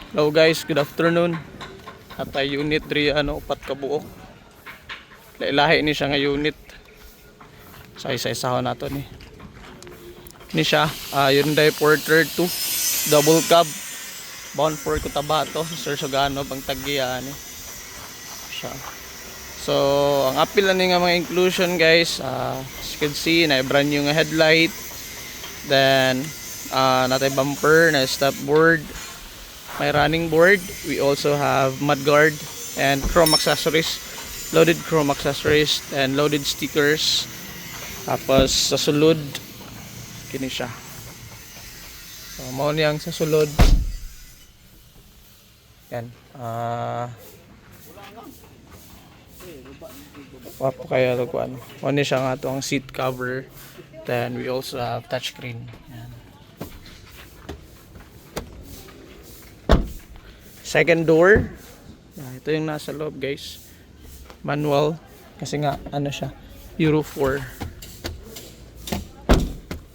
Hello guys, good afternoon. At unit 3 upat ka buok. Lahi ni siya nga unit. Sa isa-isa na to ni. Ni siya, Hyundai Porter 2 double cab bound for Cotabato sa Sorsogon pang Tagiya ni. Siya. So, ang appeal na nga mga inclusion guys, as you can see, na brand new nga headlight. Then natay bumper, na stop board, may running board. We also have mudguard and chrome accessories, loaded chrome accessories and loaded stickers. Tapos sa sulod kini siya. So mao niyang sa sulod. Yan. Wapo kaya to kuan. Mao ni siya nga ang seat cover. Then we also have touchscreen. Yan. Second door. Ito yung nasa loob guys. Manual. Kasi nga ano siya, Euro 4.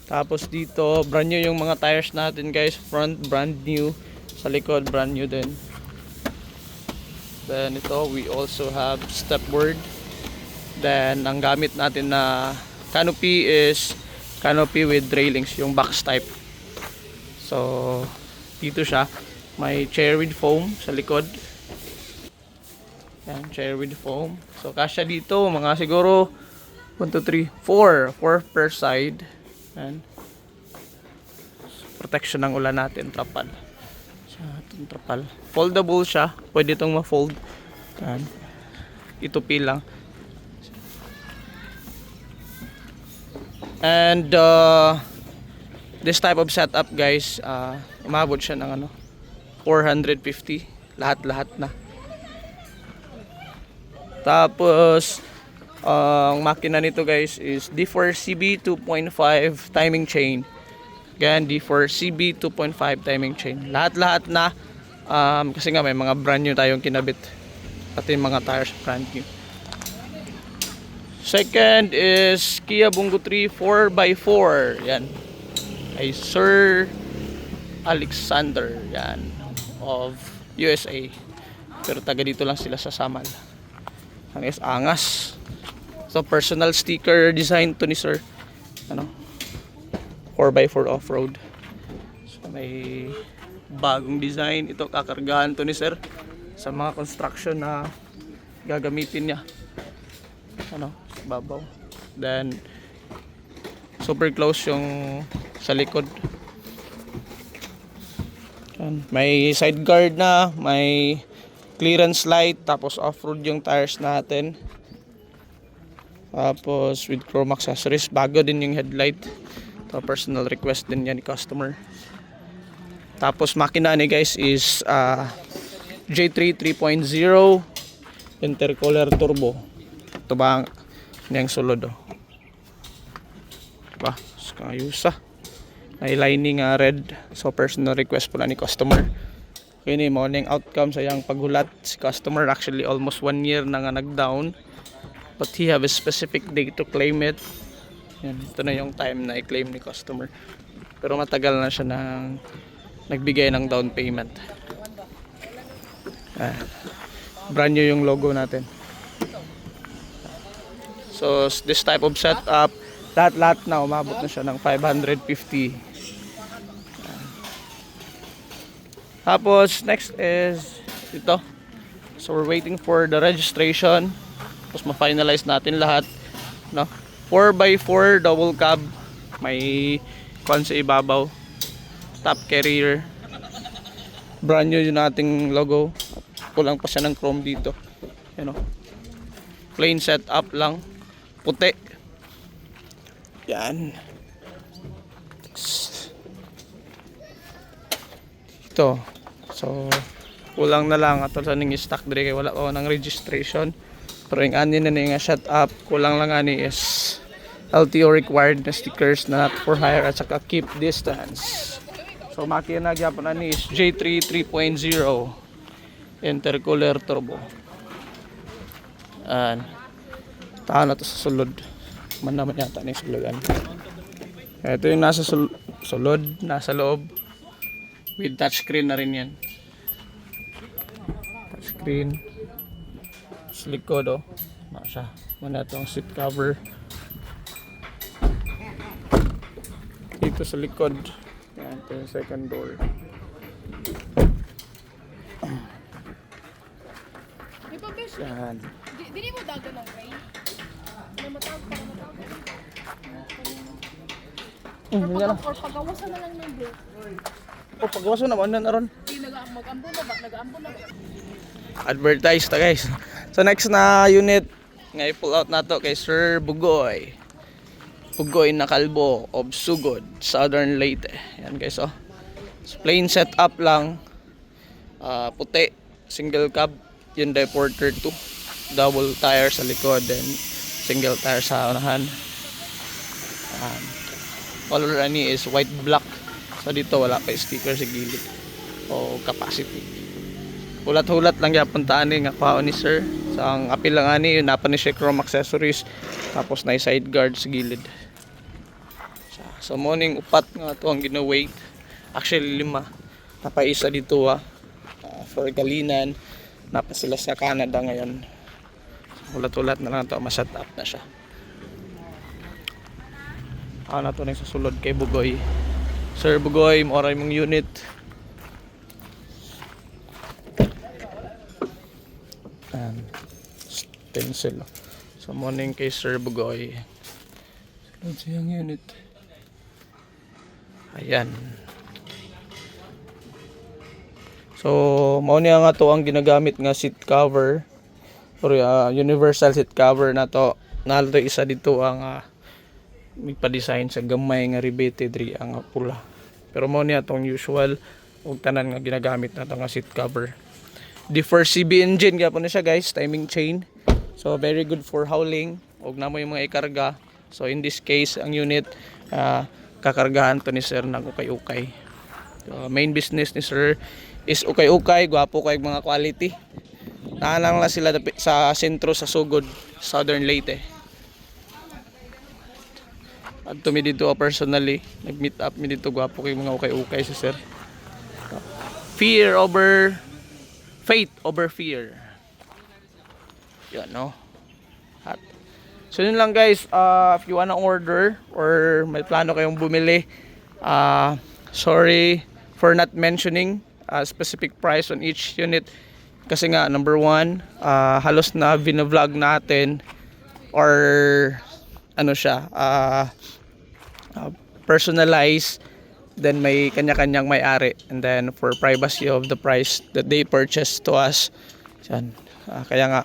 Tapos dito, brand new yung mga tires natin guys. Front brand new. Sa likod brand new din. Then ito, we also have step board. Then ang gamit natin na canopy is canopy with railings, yung box type. So dito siya, may chair with foam sa likod. Yan, chair with foam. So kasya dito, mga siguro 1, 2, 3, 4 per side. Yan. Protection ng ulan natin, trapal. Itong trapal. Foldable siya, pwede itong ma-fold. Yan. Itupi lang. And this type of setup guys, umabot siya ng 450 lahat-lahat na. Tapos ang makina nito guys is D4CB 2.5 timing chain. Again, D4CB 2.5 timing chain. Lahat-lahat na, kasi nga may mga brand new tayong kinabit. Pati mga tires brand new. Second is Kia Bungo 3 4x4. Yan. Ay Sir Alexander. Yan. Of USA. Pero taga dito lang sila sa Samal. Ang angas. So personal sticker design to ni Sir. 4x4 off-road. So may bagong design. Ito kakargahan to ni Sir sa mga construction na gagamitin niya. Babaw. Then super close yung sa likod. May side guard na, may clearance light, tapos off-road yung tires natin. Tapos with chrome accessories, bago din yung headlight. So personal request din yan ni customer. Tapos makina ni guys is J3 3.0 intercooler turbo. Ito ba ang sulod diba? Ayusa. May lining red. So personal request po na ni customer. Okay ni morning outcome sa yang paghulat. Si customer actually almost 1 year na nga nag-down. But he have a specific date to claim it. Yan, ito na yung time na i-claim ni customer. Pero matagal na siya nang nagbigay ng down payment. Brand new yung logo natin. So this type of setup, lahat-lahat na umabot na siya ng 550. Tapos next is ito. So we're waiting for the registration. Tapos ma-finalize natin lahat, 4x4 double cab, may kwan sa ibabaw, top carrier, brand new yung nating logo, kulang pa siya ng chrome dito, plain setup lang, puti. Yan. Ito. So kulang na lang ato sa ning stock dire kay wala pa nang registration. Pero yung ani na nga shut up, kulang lang ani is LTO required na stickers na not for hire at saka keep distance. So makina gyapon ani is J3 3.0 intercooler turbo. Tahan na to sa sulod. Man naman yata ni suludan. Ito yung nasa sulod, nasa loob. With touchscreen na rin yan. screen. Sa likod oh. Na siya. Muna itong seat cover. Dito sa likod. Yan, ito yung second door. Yan. Dili mo dagan ng rain. May matawag para matawag. Yan. Or pagawasan na lang ng brake. Oh, pagwaso naman na ron. Di mag-ambo na ba? Nag-ambo na ba? Advertise ta guys. So next na unit nga i-pull out nato kay Sir Bugoy. Bugoy na Kalbo of Sugod, Southern Leyte. Yan guys oh. So, plain setup lang. Puti, single cab, Hyundai Porter 2. Double tire sa likod then single tire sa unahan. Color ani is white black. So dito wala pa sticker sa gilid o capacity. Hulat-hulat lang yapon ta ani nga kwaon ni sir. Sa ang apil lang ani yun napa ni siya chrome accessories tapos na side guard sa gilid. So morning upat nga to ang gina-weight. Actually 5. Napaisa dito for Galinan. Napa sila sa Canada ngayon. Hulat-hulat na lang to ma-set up na siya. Na to na sa sulod kay Bugoy. Sir Bugoy, moray mong unit. And stencil. So morning kay Sir Bugoy. Sulod siyang unit. Ayan. So mao niya nga to ang ginagamit nga seat cover or universal seat cover na to. Nalto isa dito ang may pa-design sa gamay nga rebate diri ang pula. Pero mo niya tong usual ug tanan nga ginagamit nato nga seat cover. Defer CB engine gyapon na siya guys, timing chain. So very good for hauling ug namo yung mga ikarga. So in this case ang unit kakargahan to ni sir ng ukay-ukay. So, main business ni sir is ukay-ukay, gwapo kay mga quality. Naalang lang sila sa sentro sa Sugod, Southern Leyte. At mi dito personally, nag-meet up mi dito, gwapo kay mga ukay-ukay si sir. Fear over faith over fear. Yan no. At so yun lang guys, if you wanna order or may plano kayong bumili, sorry for not mentioning a specific price on each unit. Kasi nga number one, halos na vlog natin or ano siya, personalized, then may kanya-kanyang may-ari, and then for privacy of the price that they purchase to us. Yan. Kaya nga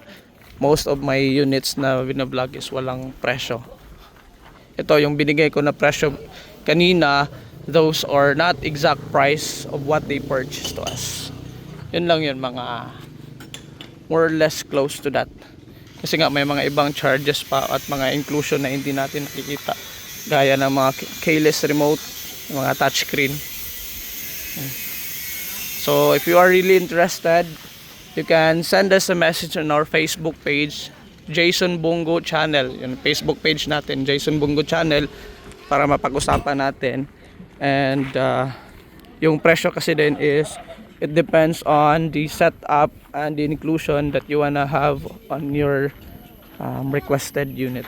most of my units na vlog is walang presyo. Ito yung binigay ko na presyo kanina, those are not exact price of what they purchased to us. Yun lang yun, mga more or less close to that. Kasi nga may mga ibang charges pa at mga inclusion na hindi natin nakikita. Gaya ng mga keyless remote, mga touchscreen. So if you are really interested, you can send us a message on our Facebook page, Jason Bungo Channel. Yung Facebook page natin, Jason Bungo Channel, para mapag-usapan natin. And yung presyo kasi din is it depends on the setup and the inclusion that you wanna have on your requested unit.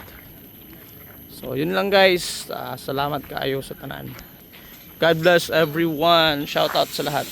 So yun lang guys, salamat kaayo sa tanan. God bless everyone. Shout out sa lahat.